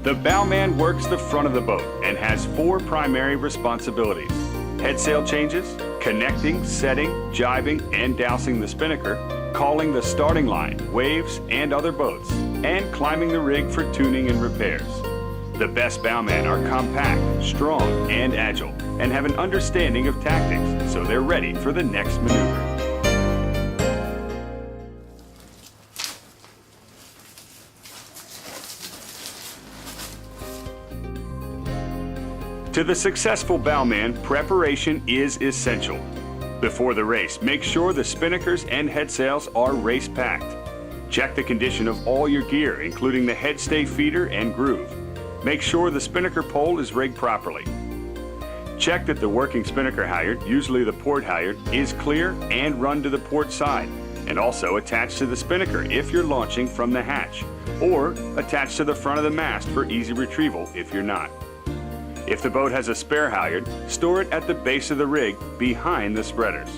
The bowman works the front of the boat and has 4 primary responsibilities: head sail changes, connecting, setting, jibing, and dousing the spinnaker, calling the starting line, waves, and other boats, and climbing the rig for tuning and repairs. The best bowmen are compact, strong, and agile, and have an understanding of tactics, so they're ready for the next maneuver. To the successful bowman, preparation is essential. Before the race, make sure the spinnakers and head sails are race-packed. Check the condition of all your gear, including the head stay feeder and groove. Make sure the spinnaker pole is rigged properly. Check that the working spinnaker halyard, usually the port halyard, is clear and run to the port side, and also attached to the spinnaker if you're launching from the hatch, or attached to the front of the mast for easy retrieval if you're not. If the boat has a spare halyard, store it at the base of the rig behind the spreaders.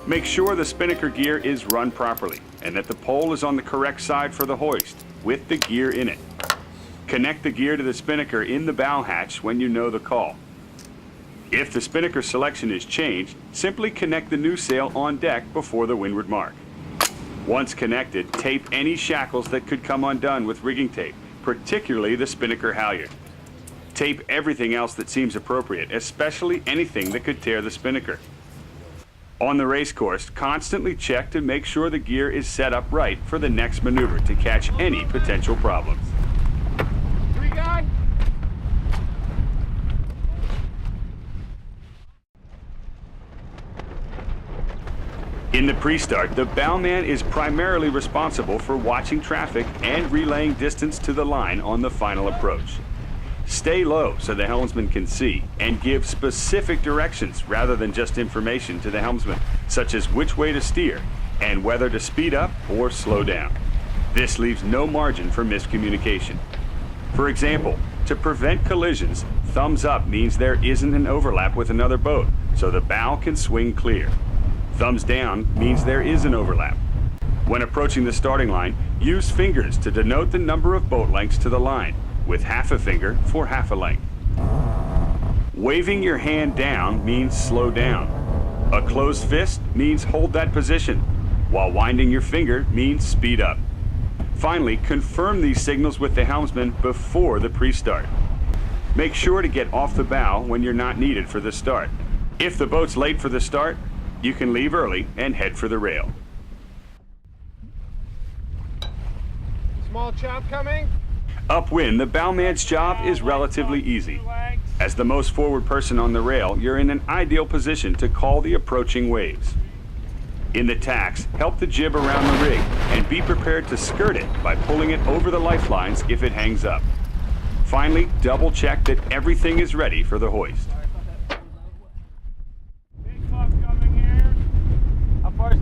Make sure the spinnaker gear is run properly and that the pole is on the correct side for the hoist with the gear in it. Connect the gear to the spinnaker in the bow hatch when you know the call. If the spinnaker selection is changed, simply connect the new sail on deck before the windward mark. Once connected, tape any shackles that could come undone with rigging tape, particularly the spinnaker halyard. Tape everything else that seems appropriate, especially anything that could tear the spinnaker. On the race course, constantly check to make sure the gear is set up right for the next maneuver to catch any potential problems. In the pre-start, the bowman is primarily responsible for watching traffic and relaying distance to the line on the final approach. Stay low so the helmsman can see, and give specific directions rather than just information to the helmsman, such as which way to steer and whether to speed up or slow down. This leaves no margin for miscommunication. For example, to prevent collisions, thumbs up means there isn't an overlap with another boat, so the bow can swing clear. Thumbs down means there is an overlap. When approaching the starting line, use fingers to denote the number of boat lengths to the line, with half a finger for half a length. Waving your hand down means slow down. A closed fist means hold that position, while winding your finger means speed up. Finally, confirm these signals with the helmsman before the pre-start. Make sure to get off the bow when you're not needed for the start. If the boat's late for the start, you can leave early and head for the rail. Small chop coming. Upwind, the bowman's job is relatively easy. As the most forward person on the rail, you're in an ideal position to call the approaching waves. In the tacks, help the jib around the rig and be prepared to skirt it by pulling it over the lifelines if it hangs up. Finally, double check that everything is ready for the hoist.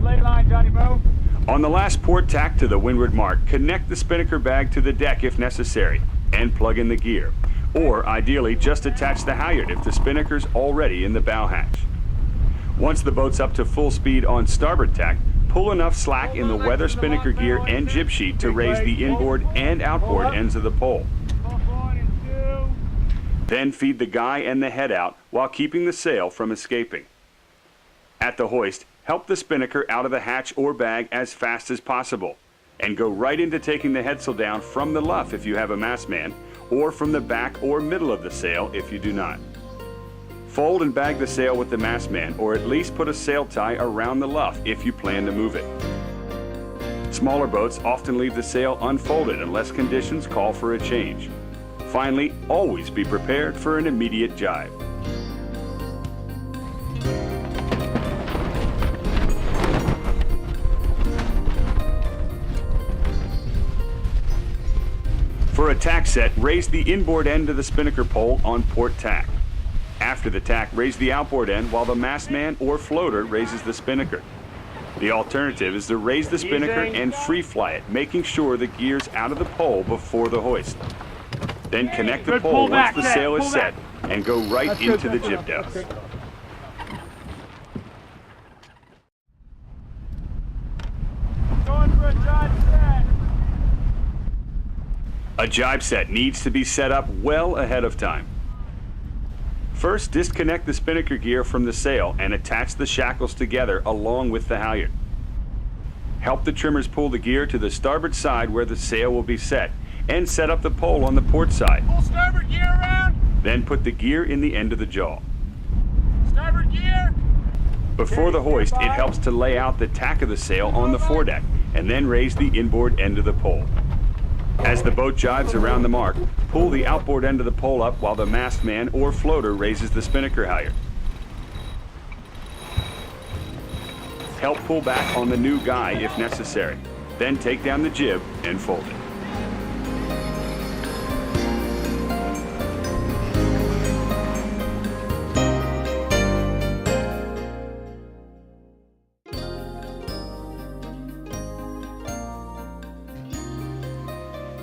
Lay line, Johnny Bo. On the last port tack to the windward mark, connect the spinnaker bag to the deck if necessary and plug in the gear. Or ideally, just attach the halyard if the spinnaker's already in the bow hatch. Once the boat's up to full speed on starboard tack, pull enough slack in the weather spinnaker gear and jib sheet to raise the inboard and outboard ends of the pole. Then feed the guy and the head out while keeping the sail from escaping. At the hoist, help the spinnaker out of the hatch or bag as fast as possible, and go right into taking the headsail down from the luff if you have a mastman, or from the back or middle of the sail if you do not. Fold and bag the sail with the mastman, or at least put a sail tie around the luff if you plan to move it. Smaller boats often leave the sail unfolded unless conditions call for a change. Finally, always be prepared for an immediate jibe. For a tack set, raise the inboard end of the spinnaker pole on port tack. After the tack, raise the outboard end while the mastman or floater raises the spinnaker. The alternative is to raise the spinnaker and free fly it, making sure the gear's out of the pole before the hoist. Then connect the pole once the sail is set and go right into the jib douse. Going for a drive set. A A jibe set needs to be set up well ahead of time. First, disconnect the spinnaker gear from the sail and attach the shackles together along with the halyard. Help the trimmers pull the gear to the starboard side where the sail will be set, and set up the pole on the port side. Pull starboard gear around. Then put the gear in the end of the jaw. Starboard gear. Before the hoist, it helps to lay out the tack of the sail on the foredeck, and then raise the inboard end of the pole. As the boat jives around the mark, pull the outboard end of the pole up while the mast man or floater raises the spinnaker halyard. Help pull back on the new guy if necessary. Then take down the jib and fold it.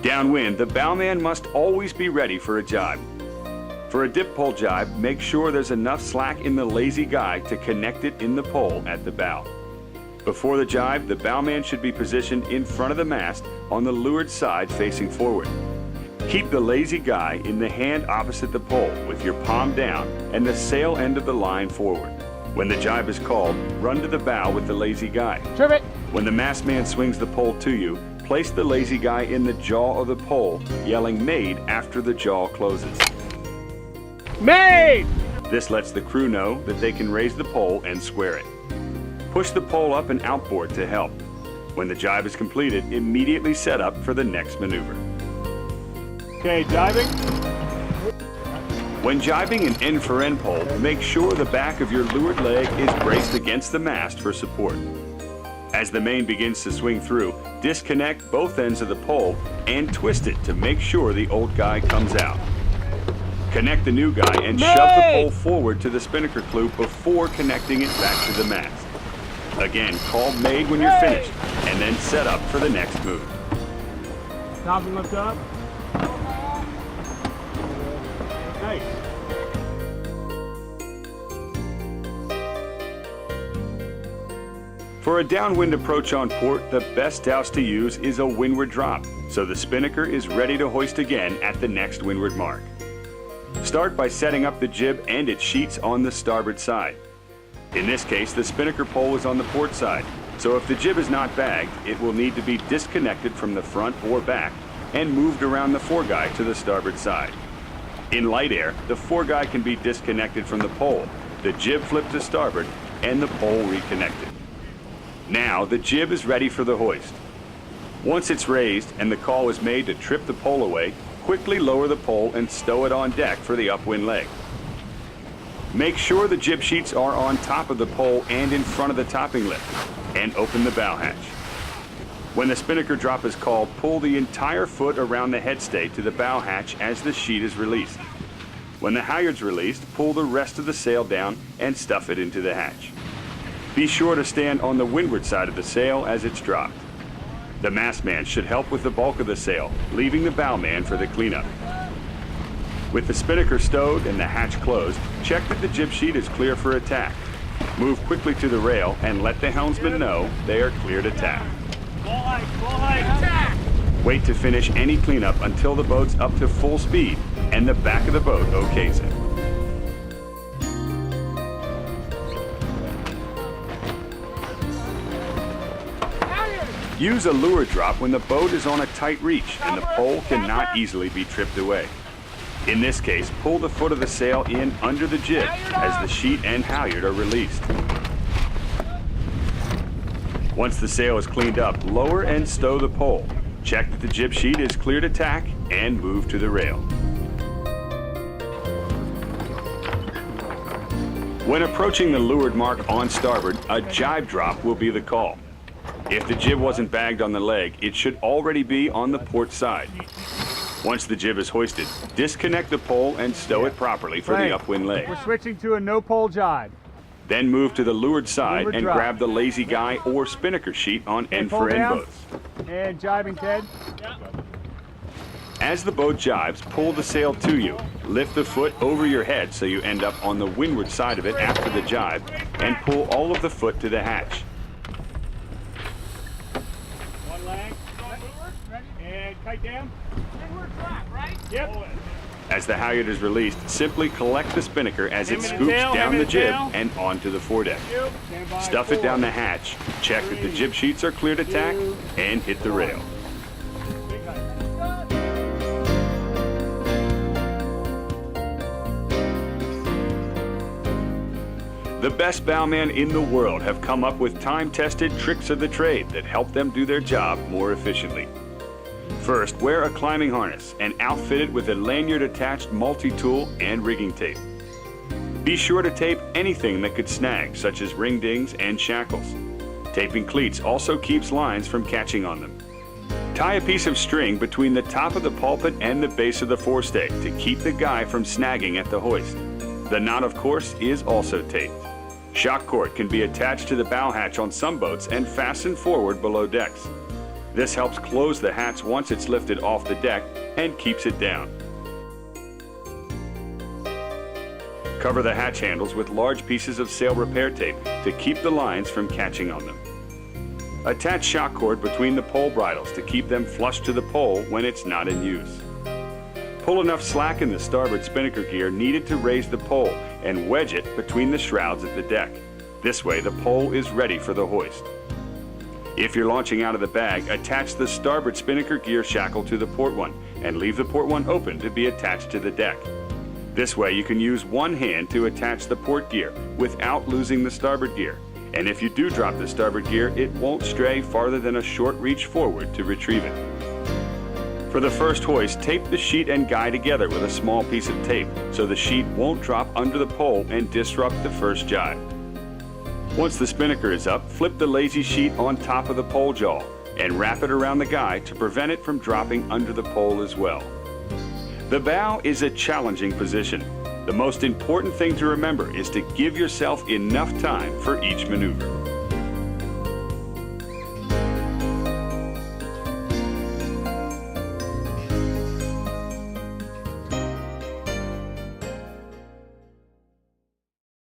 Downwind, the bowman must always be ready for a jibe. For a dip pole jibe, make sure there's enough slack in the lazy guy to connect it in the pole at the bow. Before the jibe, the bowman should be positioned in front of the mast on the leeward side facing forward. Keep the lazy guy in the hand opposite the pole with your palm down and the sail end of the line forward. When the jibe is called, run to the bow with the lazy guy. Trim it. When the mast man swings the pole to you, place the lazy guy in the jaw of the pole, yelling "made" after the jaw closes. Made! This lets the crew know that they can raise the pole and square it. Push the pole up and outboard to help. When the jibe is completed, immediately set up for the next maneuver. Okay, jibing. When jibing an end-for-end pole, make sure the back of your leeward leg is braced against the mast for support. As the main begins to swing through, disconnect both ends of the pole and twist it to make sure the old guy comes out. Connect the new guy and shove the pole forward to the spinnaker clew before connecting it back to the mast. Again, call "made" when you're finished, and then set up for the next move. Top and lift up. Nice. For a downwind approach on port, the best douse to use is a windward drop, so the spinnaker is ready to hoist again at the next windward mark. Start by setting up the jib and its sheets on the starboard side. In this case, the spinnaker pole is on the port side, so if the jib is not bagged, it will need to be disconnected from the front or back and moved around the foreguy to the starboard side. In light air, the foreguy can be disconnected from the pole, the jib flipped to starboard, and the pole reconnected. Now, the jib is ready for the hoist. Once it's raised and the call is made to trip the pole away, quickly lower the pole and stow it on deck for the upwind leg. Make sure the jib sheets are on top of the pole and in front of the topping lift, and open the bow hatch. When the spinnaker drop is called, pull the entire foot around the headstay to the bow hatch as the sheet is released. When the halyard's released, pull the rest of the sail down and stuff it into the hatch. Be sure to stand on the windward side of the sail as it's dropped. The mastman should help with the bulk of the sail, leaving the bowman for the cleanup. With the spinnaker stowed and the hatch closed, check that the jib sheet is clear for attack. Move quickly to the rail and let the helmsman know they are clear to tack. Attack! Wait to finish any cleanup until the boat's up to full speed and the back of the boat okays it. Use a lure drop when the boat is on a tight reach and the pole cannot easily be tripped away. In this case, pull the foot of the sail in under the jib as the sheet and halyard are released. Once the sail is cleaned up, lower and stow the pole. Check that the jib sheet is clear to tack and move to the rail. When approaching the leeward mark on starboard, a jibe drop will be the call. If the jib wasn't bagged on the leg, it should already be on the port side. Once the jib is hoisted, disconnect the pole and stow it properly for the upwind leg. We're switching to a no-pole jibe. Then move to the leeward side Leeward and drop. grab the lazy guy or spinnaker sheet on pull end-for-end down. boats. And jibing, Ted. As the boat jibes, pull the sail to you. Lift the foot over your head so you end up on the windward side of it after the jibe, and pull all of the foot to the hatch. One leg. And kite down. Then we're flat, right? Yep. As the halyard is released, simply collect the spinnaker as it Him in the scoops tail, down him in the the jib tail. and onto the foredeck. Stand by. Stuff it 4, down the hatch, check that the 3, jib sheets are clear to tack, 2, and hit the rail. Big height. The best bowmen in the world have come up with time-tested tricks of the trade that help them do their job more efficiently. First, wear a climbing harness and outfit it with a lanyard-attached multi-tool and rigging tape. Be sure to tape anything that could snag, such as ring dings and shackles. Taping cleats also keeps lines from catching on them. Tie a piece of string between the top of the pulpit and the base of the forestay to keep the guy from snagging at the hoist. The knot, of course, is also taped. Shock cord can be attached to the bow hatch on some boats and fastened forward below decks. This helps close the hatch once it's lifted off the deck and keeps it down. Cover the hatch handles with large pieces of sail repair tape to keep the lines from catching on them. Attach shock cord between the pole bridles to keep them flush to the pole when it's not in use. Pull enough slack in the starboard spinnaker gear needed to raise the pole and wedge it between the shrouds at the deck. This way the pole is ready for the hoist. If you're launching out of the bag, attach the starboard spinnaker gear shackle to the port one and leave the port one open to be attached to the deck. This way you can use one hand to attach the port gear without losing the starboard gear. And if you do drop the starboard gear, it won't stray farther than a short reach forward to retrieve it. For the first hoist, tape the sheet and guy together with a small piece of tape so the sheet won't drop under the pole and disrupt the first jibe. Once the spinnaker is up, flip the lazy sheet on top of the pole jaw and wrap it around the guy to prevent it from dropping under the pole as well. The bow is a challenging position. The most important thing to remember is to give yourself enough time for each maneuver.